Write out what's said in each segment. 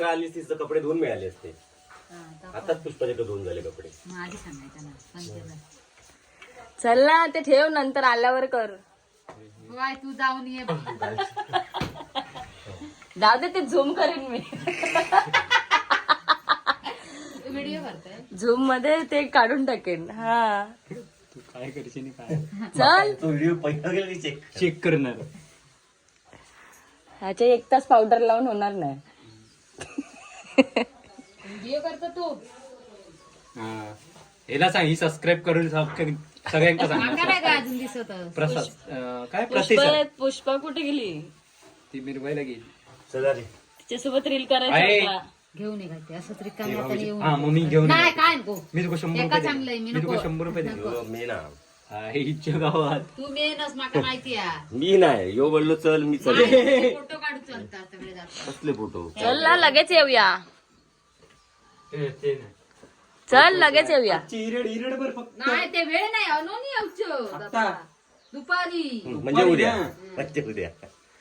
11 आलीस तीच कपडे धुवून मिळाले असते. आताच पुष्पाचे धुवून झाले कपडे. चल ना ते ठेव, नंतर आल्यावर कर. तू जाऊन ये. जाऊ दे, ते झूम करेन मी. व्हिडिओ करताय झूम मध्ये ते काढून टाकेन. हा तू काय करशील काय चल. तो व्हिडिओ पहिला गेला चेक करणार. ह्याच्या 1 तास पावडर लावून होणार नाही. व्हिडिओ करतो तू. याला सांग ही सबस्क्राईब करून सगळ्यांका सांग. काय काय अजून दिसत प्रसाद काय प्रतिसाद. पुष्पा कुठे गेली? ती मिरवायला गेली. चला रे. तिच्यासोबत रील आहे. करायची. घेऊन ये असं तरी काम येऊन. हा मग मी घेऊन नाही काय नको. मी तुका 100 एका रुपये चांगलंय, देईन. मी मी तुका नको. 100 रुपये देईन. मी ना इच्छा गावात तू मेनच माका माहिती आहे. मी नाही यो बोललो चल मी चल. फोटो काढू चलतात सगळे जातात. कसले फोटो. चल ना, लगेच येऊया. चल लगेच येऊया. हिरड बर फक्त नाही ते वेळ नाही आणून येऊच दुपारी. म्हणजे उद्या. म्हणजे उद्या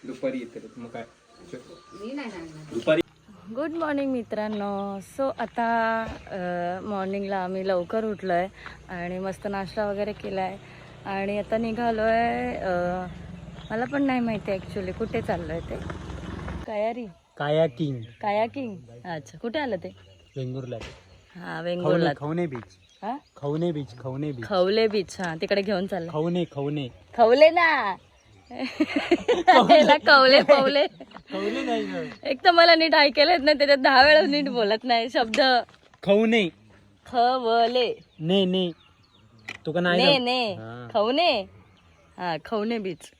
दुपारी येते मग काय मी नाही सांगणार. दुपारी. गुड मॉर्निंग मित्रांनो. सो आता मॉर्निंगला आम्ही लवकर उठलो आहे आणि मस्त नाश्ता वगैरे केला आहे आणि आता निघालो आहे. मला पण नाही माहिती ॲक्च्युली कुठे चाललो आहे ते. कायारी कायाकिंग. अच्छा, कुठे आलं ते? वेंगुर्ला. हा, वेंगुर्ला. खवणे बीच. हा, खवणे बीच. खवले बीच. हा, तिकडे घेऊन चाललं. खवणे खवले ना. कवले पवले. खवणे नाही. एक तर मला नीट ऐकायला नाही, त्याच्यात 10 वेळा नीट बोलत नाही शब्द. खवणे खवले ने तुका नाही ने ने खवणे. हा, खवणे बीच.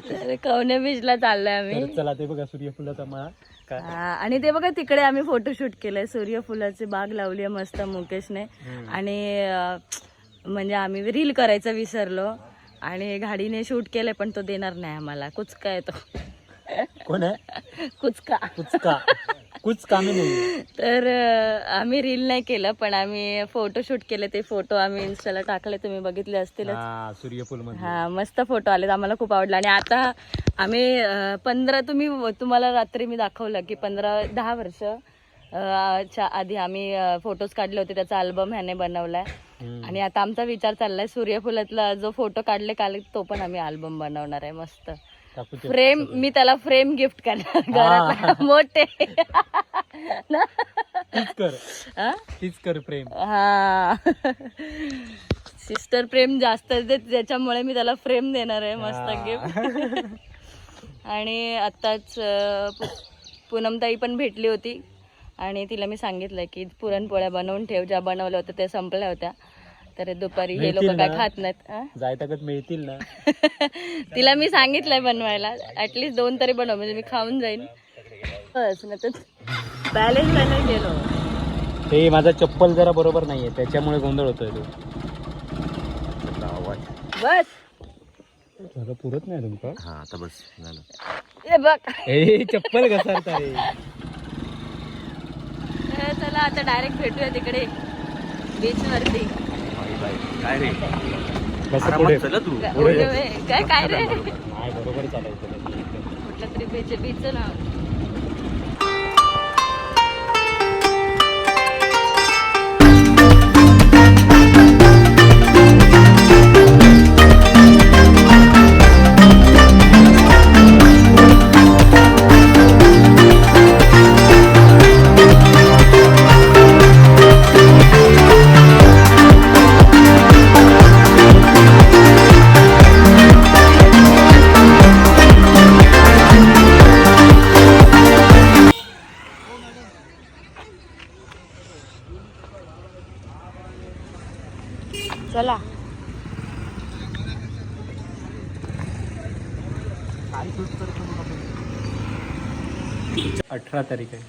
तर खवणे बीचला चाललोय आम्ही. चला ते बघा सूर्यफुलाचा माळा. हा, आणि ते बघा तिकडे आम्ही फोटोशूट केलंय. सूर्यफुलाची बाग लावली आहे मस्त मुकेशने. आणि म्हणजे आम्ही रील करायचं विसरलो आणि गाडीने शूट केलंय, पण तो देणार नाही आम्हाला. कुचका आहे तो. कोण आहे? कुचका. कुछ कामे नाही. तर आम्ही रील नाही केलं, पण आम्ही फोटोशूट केले. ते फोटो आम्ही इन्स्टाला टाकले, तुम्ही बघितले असतीलच. सूर्यफुल मध्ये. हा, मस्त फोटो आले, आम्हाला खूप आवडला. आणि आता आम्ही 15 तुम्हाला रात्री मी दाखवलं की 10 वर्ष च्या आधी आम्ही फोटोज काढले होते. त्याचा अल्बम ह्याने बनवलाय. आणि आता आमचा विचार चाललाय सूर्यफुलातला जो फोटो काढले काल तो पण आम्ही अल्बम बनवणार आहे. मस्त फ्रेम. मी त्याला फ्रेम गिफ्ट करणार घरात मोठे. तीच कर फ्रेम. हा, सिस्टर फ्रेम जास्त त्याच्यामुळे मी त्याला फ्रेम देणार आहे. मस्त गिफ्ट. आणि आत्ताच पूनमताई पण भेटली होती आणि तिला मी सांगितलं की पुरणपोळ्या बनवून ठेव. ज्या बनवल्या होत्या त्या संपल्या होत्या, तर दुपारी हे लोक काय खात नाहीत. जायताकच मिळतील ना. तिला मी सांगितलंय बनवायला. ऍटलीस्ट 2 तरी बनव, म्हणजे मी खाऊन जाईन. बस नाही तर बॅलेन्स व्हायला गेलो. ते माझा चप्पल जरा बरोबर नाहीये, त्याच्यामुळे गोंधळ होतोय तो. बस झालं, पुरत नाही तुमका. हा आता बस झालं. हे बघ. चप्पल घसरता रे. चला आता डायरेक्ट भेटूया तिकडे बीच वरती. काय रे कसं पुढे चला तू. काय रे, नाही बरोबर चालायचं. कुठलं तरी बीच नाव. चला 18 तारीख है.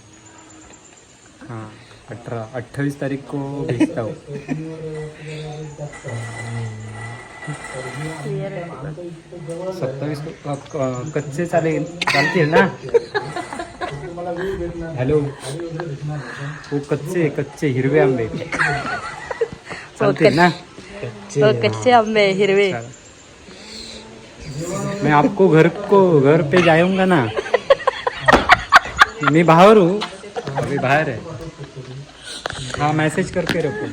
हाँ 28 तारीख को भेजता हूँ. 27 को कच्चे चालतील ना. हॅलो, वो कच्चे हिरवे आंबे चालतील ना. कच्चे आंबे हिरवे. मैं आपको घर पे जाऊंगा ना. मी बाहेर हूँ अभी बाहेर है हाँ मैसेज करके रखो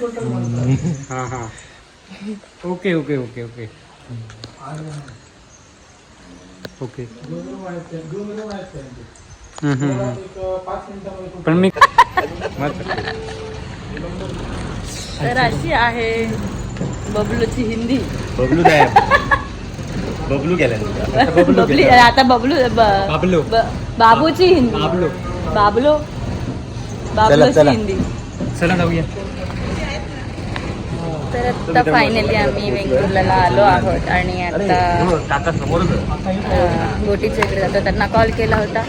हाँ हाँ okay okay okay okay okay पण मी तर अशी आहे बबलूची हिंदी. बबलू नाही बबलू गेला बबली आता बबलू बाबलो. बाबूची हिंदी. बाबलो बाबलो बाबलोची चला. हिंदी. चला जाऊया. तर आता फायनली आम्ही वेंगुर्ल्याला आलो आहोत आणि आता काका समोरच बोटीच्या इकडे जातो. त्यांना कॉल केला होता.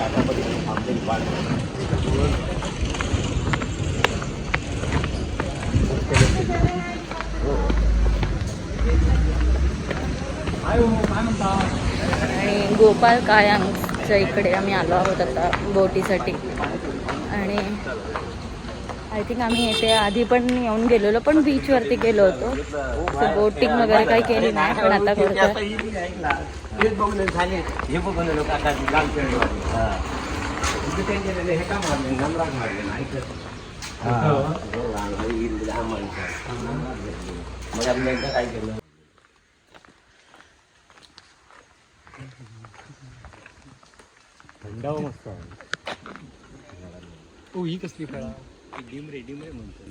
आणि गोपाल कायांगच्या इकडे आम्ही आलो आहोत आता बोटीसाठी. आणि आय थिंक आम्ही येते आधी पण येऊन गेलेलो पण बीचवरती गेलो होतो. बोटिंग वगैरे काही केली नाही पण आता करतो. हे बघून झाले हे बघून काका लाल खेळले हे का मारले नमराग मारले नाही मग आपण एकदा काय केलं थंडावा मस्त ओ ही कसली फळा डिम रे म्हणतो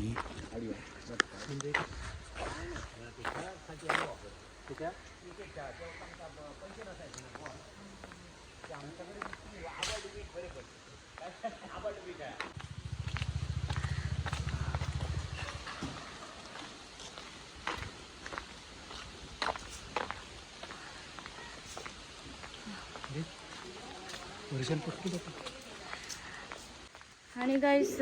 आणि गाईस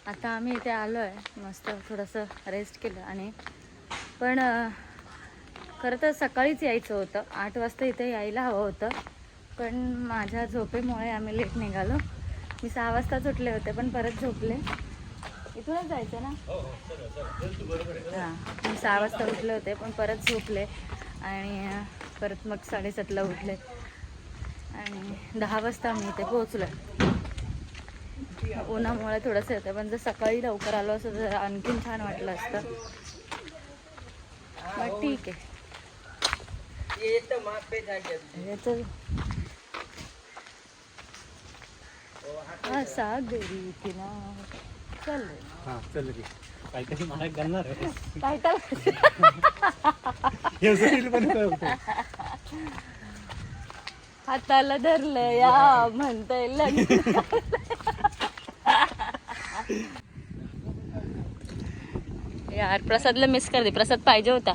आता आम्ही इथे आलो आहे. मस्त थोडंसं रेस्ट केलं आणि पण खरं तर सकाळीच यायचं होतं. 8 वाजता इथे यायला हवं होतं पण माझ्या झोपेमुळे आम्ही लेट निघालो. मी 6 वाजताच उठले होते पण परत झोपले. इथूनच जायचं ना हां. मी 6 वाजता उठले होते पण परत झोपले आणि परत मग 7:30ला उठले आणि 10 वाजता मी इथे पोहोचलो. उन्हामुळे थोडंसं येतं पण जर सकाळी लवकर आलो असं तर आणखीन छान वाटलं असतं. मग ठीक आहे. सागरी किनार चल हां चल रे काहीतरी मला घालणार आहे टायटल हाताला धरलं या म्हणता येईल. यार प्रसादला मिस करते. प्रसाद पाहिजे होता.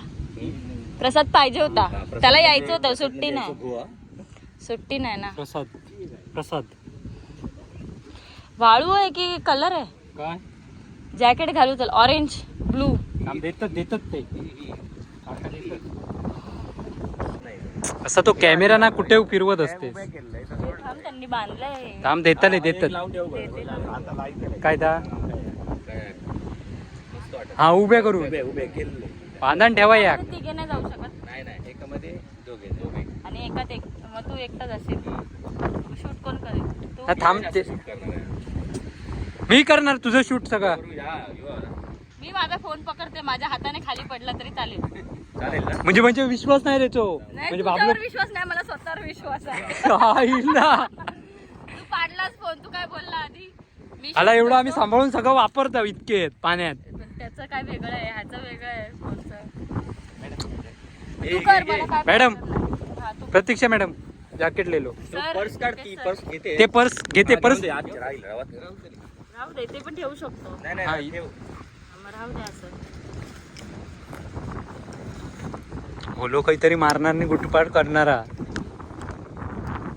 प्रसाद पाहिजे होता. त्याला यायचं होतं. सुट्टी नाही. सुट्टी नाही ना. प्रसाद प्रसाद वाळू आहे की कलर आहे. काय जॅकेट घालू चल. ऑरेंज ब्लू देतात ते असा तो कॅमेरा ना कुठे फिरवत असते. थांब त्यांनी बांधलंय. थांब देतात काय दा हा उभे करू बांधण ठेवा या. तिघे नाही जाऊ शकत. नाही एकामध्ये दोघे आणि एकात एक मग तू एकटाच असेल. शूट कोण करेल. हा, थांब ते मी करणार तुझं शूट सगळं. मी माझा फोन पकडते. माझ्या हाताने खाली पडला तरी चालेल. चालेल ना म्हणजे विश्वास नाही रे तो. नाही म्हणजे तुझ्यावर विश्वास नाही मला स्वतःवर विश्वास आहे. तू पाडलास फोन. तू काय बोलला आधी. मी आला एवढं आम्ही सांभाळून सगळं वापरतो इतके पाण्यात. त्याचं काय वेगळं आहे. ह्याचं वेगळं आहे फोनचं. तू कर मला काय मॅडम हा, तू प्रतीक्षा मॅडम जॅकेट लेलो. सर, पर्स काढ ती पर्स घेते ते पर्स घेते पर्स. राहू दे. ते पण ठेवू शकतो. नाही ठेव मग राहू दे असं. बोलो काहीतरी मारणार नाही गुटपाट करणारा.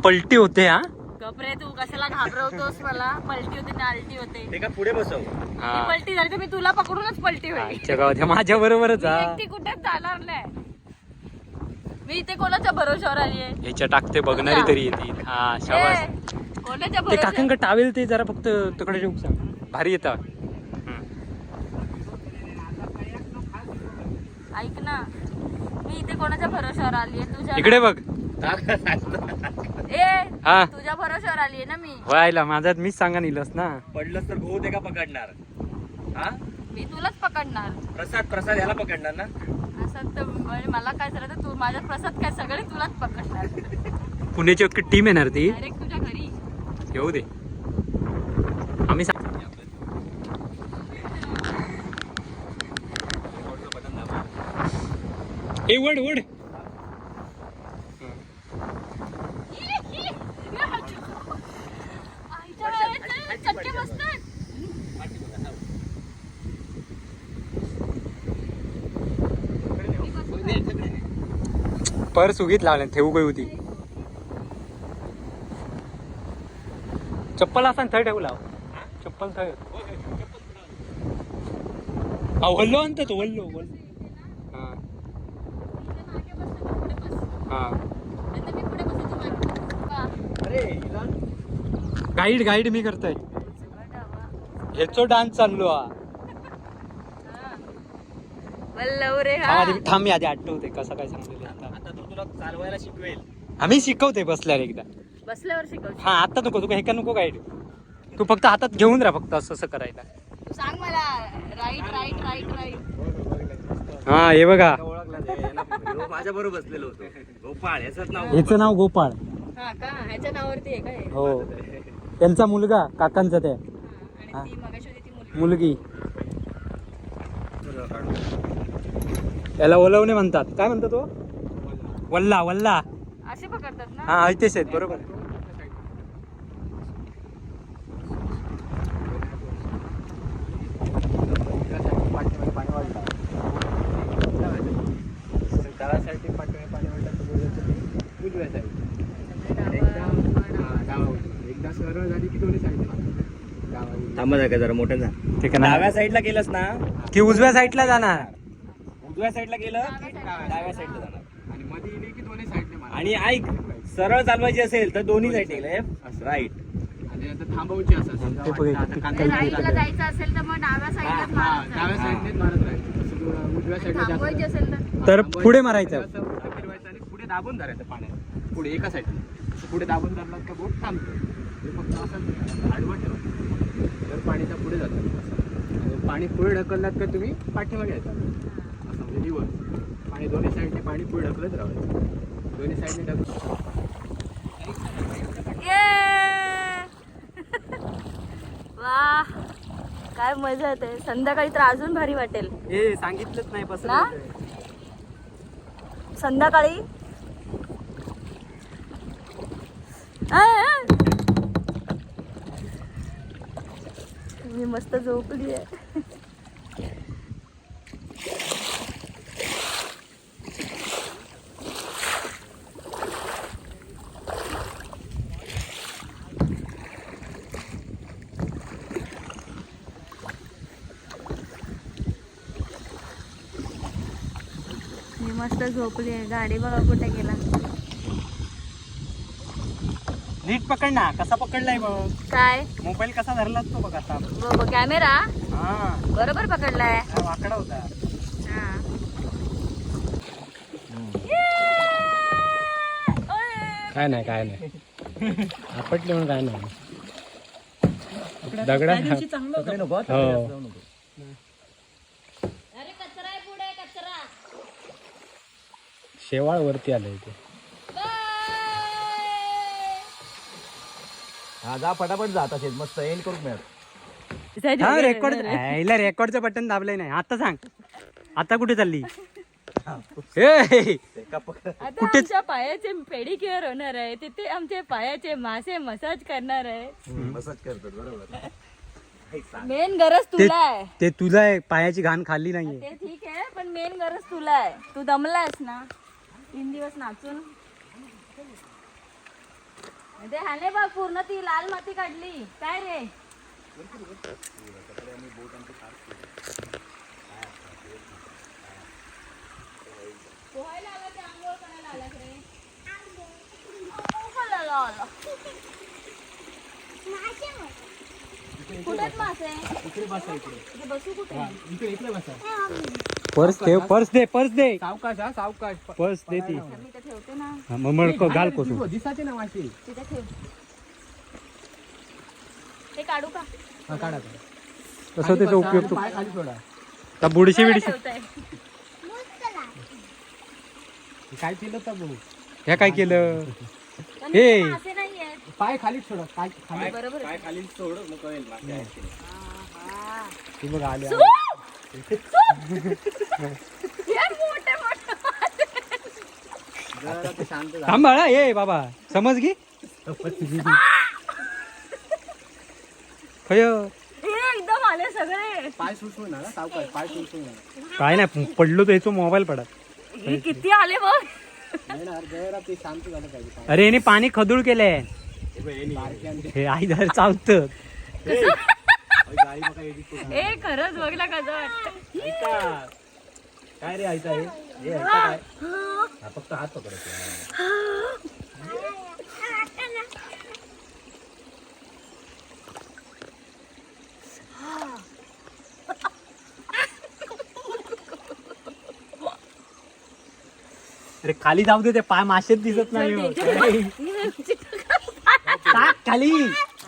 पलटी होते हा. गपरे तू कशाला घाबरवतोस मला. पलटी होते ना आलटी होते. ते का पुढे बसव ती पलटी झाली तर मी तुला पकडूनच पलटी होईल. आजच्या गावात माझ्या बरोबरच मी हा. एकटी कुठेच जाणार नाही. मी इथे कोणाच्या भरोशावर आली आहे. ह्याच्या टाकते बघणारी तरी येतील. हा शाबास. कोणाच्या ते भरोशावर. काकांक टावेल ते जरा फक्त तिकडे ठेवू सांग. भारी येतात. ऐक ना मी इथे कोणाच्या भरोशावर आली आहे. तुझ्या इकडे बघ. हा तुझ्या भरोश्यावर आली ना मी. व्हायला माझ्यात मीच सांगा निलस ना. पडलंच तर गहू ते का पकडणार? हा मी तुलाच पकडणार. प्रसाद याला पकडणार ना. असं तर म्हणजे मला काय झालं तर तू माझ्या प्रसाद काय सगळे तुलाच पकडणार. पुण्याची टीम येणार ती. डायरेक्ट तुझ्या घरी येऊ दे. आम्ही ए वड वड. चटके बसतात. पर सुगीत लावल्या ठेवू गई होती. चप्पल असा थंय ठेवू लाव. चप्पल थंय वल्लो आणतो तो वल्लो वल्लो. गाईड मी करतोय. ह्याचो डान्स चाललो हा. रे हा. थांब मी आधी आठवते कसं काय सांगलेलं आता तो तुला चालवायला शिकवेल. आम्ही शिकवते बसल्यावर एकदा. बसल्यावर शिकवतो. हा आता नको तुका हे का नको गाईड. तू फक्त हातात घेऊन राहा फक्त असं करायला. तू सांग मला राईट राईट राईट राईट. हा हे बघा ओळखला माझ्या बरोबर बसलेलो होतो. गोपाळ याच नाव. ह्याचं नाव गोपाळ. हा का ह्याच्या नावावरती आहे काय. हो त्यांचा मुलगा काकांचा ते. आणि ती मगाशी होती ती मुलगी. याला ओलवणे म्हणतात. काय म्हणतात तो? वल्ला वल्ला. असे पकडतात ना. हा ऐतेच आहेत बरोबर. थांबा का जरा मोठं जा. ठीक आहे ना. डाव्या साईडला गेलंस ना की उजव्या साईडला जाणार. उजव्या साईडला गेलं की डाव्या साईडला जाणार. आणि मध्ये गेली की दोन्ही साईडने. आणि ऐक सरळ चालवायची असेल तर दोन्ही साईडने राईट. आणि आता थांबवायची असेल राईटला जायचं असेल तर मग डाव्या साईडला डाव्या साईडने मारत राहायचं. उजव्या साईडला थांबवायची असेल तर पुढे मारायचं. फिरवायचं आणि पुढे दाबून धरायचं पाण्यात. पुढे एका साईडने पुढे दाबून धरलात का बोट थांबतो. हे फक्त असं आडवं ठेवा तर पाणीच्या पुढे जातं. पाणी पुढे ढकललात का तुम्ही पाठीमागे येतात. असं म्हणजे रिवर्स. आणि दोन्ही साईडने पाणी पुढे ढकलत राहायचं. दोन्ही साईडने ढकल. वा काय मजा येते. संध्याकाळी तर अजून भारी वाटेल. हे सांगितलंच नाही बस ना संध्याकाळी. मी मस्त झोपली आहे. मी मस्त झोपली आहे. गाडी बघा कुठे गेला. नीट पकड ना. कसा पकडलाय बघ. काय मोबाईल कसा धरला तो बघ आता. कॅमेरा हा बरोबर पकडलाय. वाकडा होता. काय नाही काय नाही आपटले म्हणून काय नाही. दगडा हो शेवाळ वरती आलं इथे. हा जा फटाफट जात असेल. मस्त एंड करून मिळत. हा रेकॉर्डचं बटन दाबलंय नाही. आता सांग आता कुठे चालली. आता आमच्या पायाचे पेडिक्युअर होणार आहे. तिथे आमचे पायाचे मासे मसाज करणार आहे. मसाज करतात बरोबर. मेन गरज तुला आहे. ते तुझा आहे. पायाची घाण खाल्ली नाहीये. ते ठीक आहे पण मेन गरज तुला आहे. तू दमलायस ना 3 दिवस नाचून. ते हाने बघ पूर्ण ती लाल माती काढली. काय रे पोहायला आला ते आंघोळ करायला आलास रे. आला कुठेच मासे. इकडे बसा. इकडे बसू कुठे. इकडे बसा. पर्स ठेव, पर्स दे सावकाश हा सावकाश. पर्स दे ती. मी ते ठेवते ना. हा, मग घाल कोसून. दिसाचे ना माशी. तिथे ठेव. ते काढू का? हा काढा. तसं त्याचा उपयोग तू पाय खाली सोडा. का बुडशी बिडशी ठेवताय. काय केलं तर बघू. ह्या काय केलं पण हे इथे मासे नाहीयेत. पाय खाली सोडा. पाय खाली. बरोबर आहे. खाली सोड मग कळेल मासे आहेत ते. हा. ती बघ आली. हे मोठे मोठे मासे. जरा ते शांत झालं. थांब बाळा ये बाबा समज घे खय हे एकदम आले सगळे. पाय सुसू ना सावकाश. पाय सुसू ना. काय नाही पडलो तर याचा मोबाईल पडत. हे किती आले बघ. येणार जरा ते शांत झालं पाहिजे. पाय. अरे याने पाणी खदूळ केलंय. बारक्याने. हे आई जर चावत गाडी बघा एडिट करून. हे खरंच बघ ना कसं वाटतं. काय रे आयता हे काय फक्त हात पकडायचे. अरे खाली जाऊ दे ते पाय माशेच दिसत नाही टाक खाली.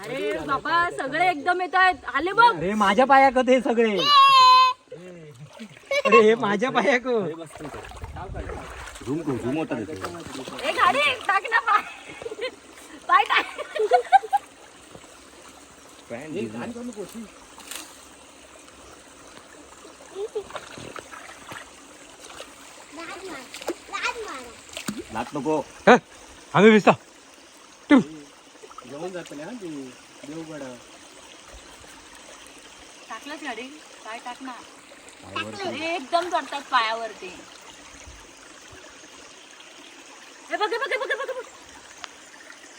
अरे बाबा सगळे एकदम येत आहेत. आले बघ. अरे माझ्या पायाकत हे सगळे. अरे हे माझ्या पायाक. हे गाडी टाक ना पाय. पाय टाक. लात नको. आम्ही विसता घेऊन जात ना ती देवगड. टाकलंच गाडी. पाय टाक ना. अरे एकदम चढतात पायावरती. हे बघ बघ बघ बघ बघ.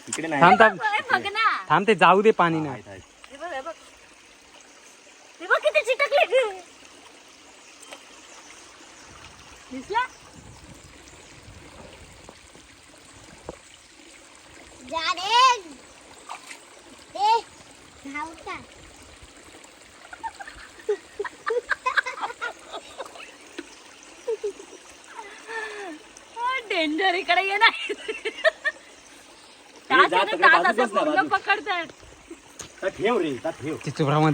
इकडे थांब थांब हे बघ ना. थांब ते जाऊ दे पाणी ना. हे बघ हे बघ. हे बघ किती चिटकले. दिसला? डेंजर इकडे ये नाही. असं पूर्ण पकडतात. ठेव रे ठेव. तिचं भ्रमण.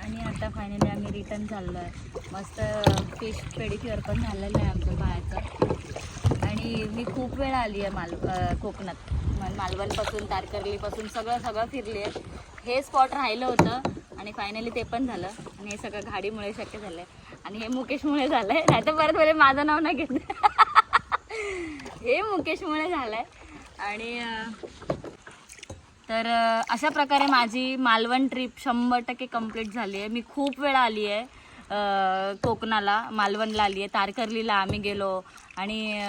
आणि आता फायनली आम्ही रिटर्न चाललो आहे. मस्त फिश पेडिक्युअर पण झालेलं आहे आमच्या पायाचं. आणि मी खूप वेळा आली आहे कोकणात. मालवणपासून तारकर्लीपासून सगळं फिरली आहे. हे स्पॉट राहिलं होतं आणि फायनली ते पण झालं. आणि हे सगळं गाडीमुळे शक्य झालं आहे. आणि हे मुकेशमुळे झालं आहे. नाही तर परत म्हणजे माझं नाव नाही घेत. हे मुकेशमुळे झालं आहे. आणि तर अशा प्रकारे माझी मालवण ट्रिप 100% कंप्लीट झाली आहे. मी खूप वेळा आली आहे कोकणाला. मालवणला आली आहे. तारकर्लीला आम्ही गेलो. आणि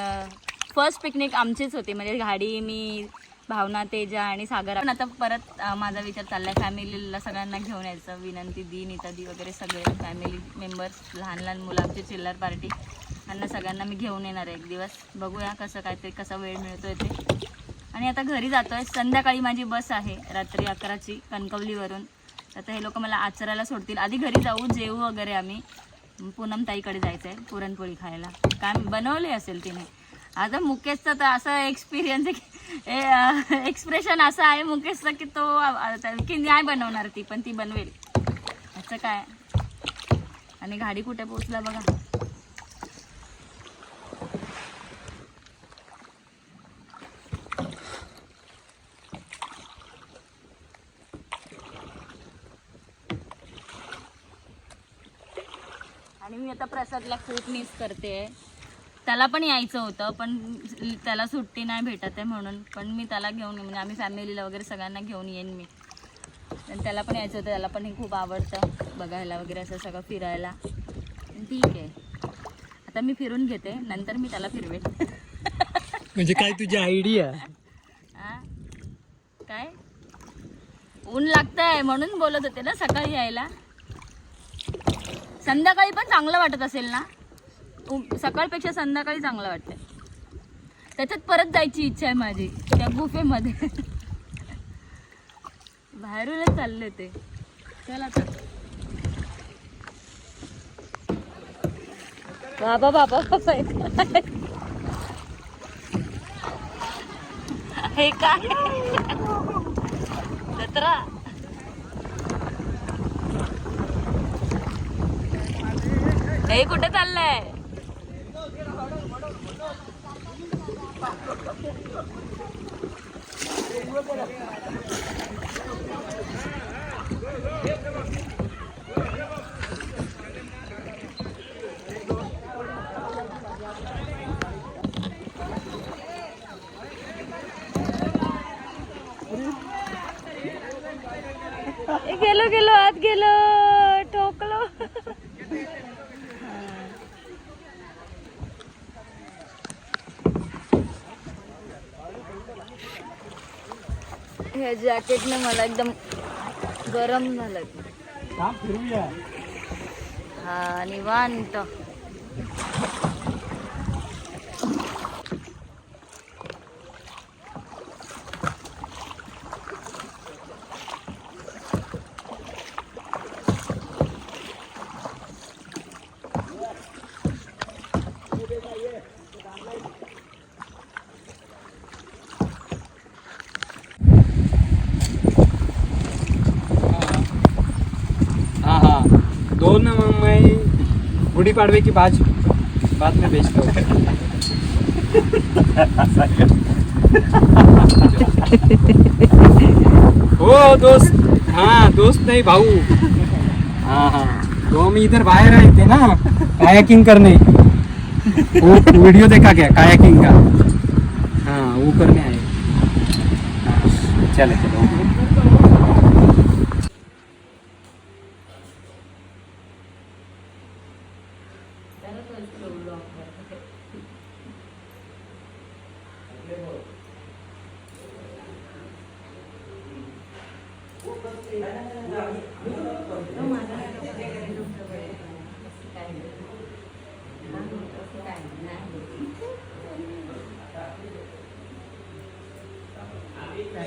फर्स्ट पिकनिक आमचीच होती. म्हणजे गाडी, मी, भावना, तेजा आणि सागर. पण आता परत माझा विचार चालला आहे फॅमिलीला सगळ्यांना घेऊन यायचं. विनंती दी, नीता दी वगैरे सगळे फॅमिली मेंबर्स, लहान लहान मुलं, आमची चिल्लर पार्टी, त्यांना सगळ्यांना मी घेऊन येणार आहे एक दिवस. बघूया कसं काय ते, कसा वेळ मिळतोय ते. आणि आता घरी जातो आहे. संध्याकाळी माझी बस आहे रात्री 11ची कणकवलीवरून. आता हे लोक मला आचराला सोडतील. आधी घरी जाऊ, जेवू वगैरे आम्ही. पूनम ताईकडे जायचं आहे पुरणपोळी खायला. काय बनवले असेल तिने. आता मुकेशचा तर असा एक्सपिरियन्स आहे, एक्सप्रेशन असं आहे मुकेशचा की तो की नाही बनवणार ती, पण ती बनवेल असं काय. आणि गाडी कुठे पोचला बघा. आणि मी आता प्रसादला खूप मिस करते. त्याला पण यायचं होतं पण त्याला सुट्टी नाही भेटत आहे म्हणून. पण मी त्याला घेऊन येईन. म्हणजे आम्ही फॅमिलीला वगैरे सगळ्यांना घेऊन येईन मी. आणि त्याला पण यायचं होतं. त्याला पण हे खूप आवडतं बघायला वगैरे असं सगळं फिरायला. ठीक आहे आता मी फिरून घेते, नंतर मी त्याला फिरवेन. म्हणजे काय तुझी आयडिया. काय ऊन लागतंय म्हणून बोलत होते ना सकाळी यायला. संध्याकाळी पण चांगलं वाटत असेल ना? सकाळपेक्षा संध्याकाळी चांगलं वाटतंय. त्याच्यात परत जायची इच्छा आहे माझी त्या गुफेमध्ये. बाहेरूनच चालले ते. चल आता. बाबा बाबा बाबा हे काय जत्रा. हे कुठे चाललंय? गेलो गेलो आत गेलो ठोकलो. ह्या जॅकेटने मला एकदम गरम झालं. हा निवांत. दोन मैं गुड़ी पाड़वे की बाद में बेचता हूँ. हो दोस्त. हाँ दोस्त नहीं भाऊ. हाँ हाँ तो हम इधर बाहर आए थे ना कायाकिंग करने. वो वीडियो देखा क्या कायाकिंग का? हाँ वो करने आए. चले चलो.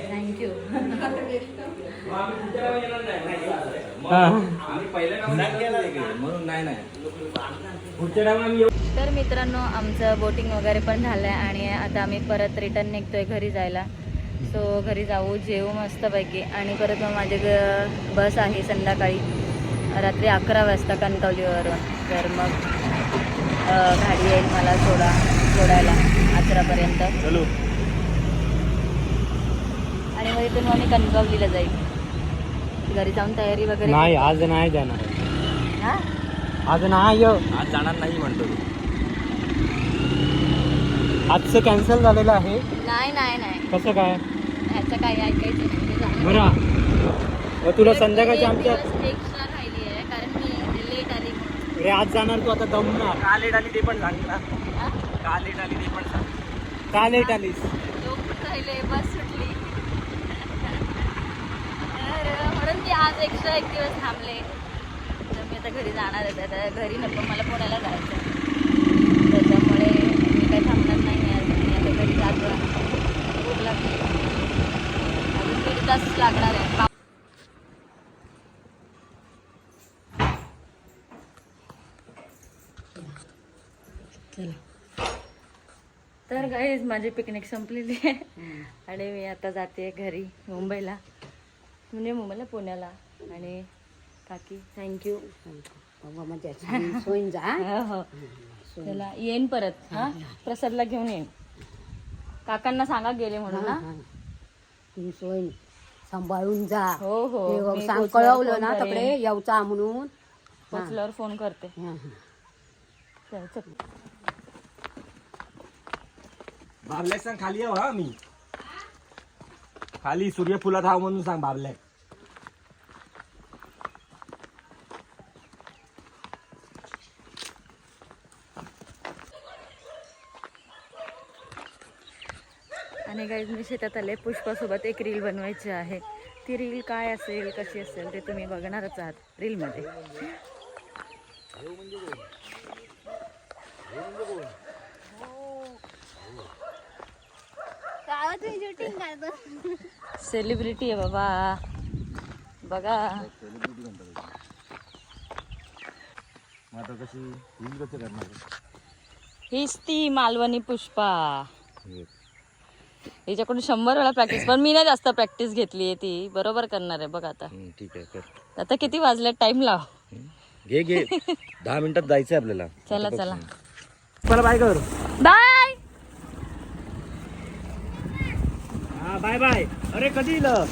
थँक्यू. तर मित्रांनो आमचं बोटिंग वगैरे पण झालंय आणि आता आम्ही परत रिटर्न निघतोय घरी जायला. सो घरी जाऊ जेवू मस्तपैकी आणि परत मग माझे बस आहे संध्याकाळी रात्री 11 वाजता कणकवलीवरून. तर मग गाडी येईल मला सोडायला आचरापर्यंत आणि मग इथून मग मी कणकवलीला जाईल. घरी जाऊन तयारी वगैरे नाही आज नाही जाणार. हा आज नाही. आज जाणार नाही म्हणतो. आजचं कॅन्सल झालेलं आहे. नाही नाही नाही कसं काय? ह्याचं काही ऐकायचं नाही. मी जाणार. बरं तुला संध्याकाळची आमच्या एक्स्ट्रा राहिली आहे कारण मी लेट आली म्हणून. अरे आज जाणार तू आता दमणार. का लेट आली ते पण सांग ना. हा? का लेट आली ते पण सांग. का लेट आलीस? लोक राहिले बस सुटली. तर म्हणून मी आज एक्स्ट्रा एक दिवस थांबले. तर मी आता घरी जाणार आहे. आता घरी नको मला पुण्याला जायचं आहे. त्याच्यामुळे मी काही थांबणार नाही आज. मी आता घरी जातो. भूक लागली. अजून 1.5 तास लागणार आहे. चला तर गाईज माझी पिकनिक संपलेली आहे आणि मी आता जाते घरी मुंबईला. म्हणजे मुंबईला पुण्याला. आणि काकी थँक्यू. हो चला येईन परत. हा प्रसादला घेऊन येईन. काकांना सांगा गेले म्हणून ना. सोय सांभाळून जा. हो हो मी सांग पोचल्यावर कळवलं फोन ना करेन. तकडे येऊचा म्हणून. पोचल्यावर फोन करते. चल चल. बाबल्याक सांग खाली येऊ. हा मी खाली सूर्यफुलात हा म्हणून सांग बाबल्याक. आणि गाईज मी शेतात आले. पुष्पासोबत एक रील बनवायची आहे. ती रील काय असेल कशी असेल ते तुम्ही बघणारच आहात रीलमध्ये. सेलिब्रिटी आहे बाबा बघा. हीच ती मालवणी पुष्पा. हिच्याकडून 100 वेळा प्रॅक्टिस, पण मी नाही जास्त प्रॅक्टिस घेतली आहे. ती बरोबर करणार आहे बघ आता. ठीक आहे कर. आता किती वाजले टाइम लाव. घे 10 मिनिटात जायचंय आपल्याला. चला चला चला बाय कर. बाय. हा बाय बाय. अरे कधी इलं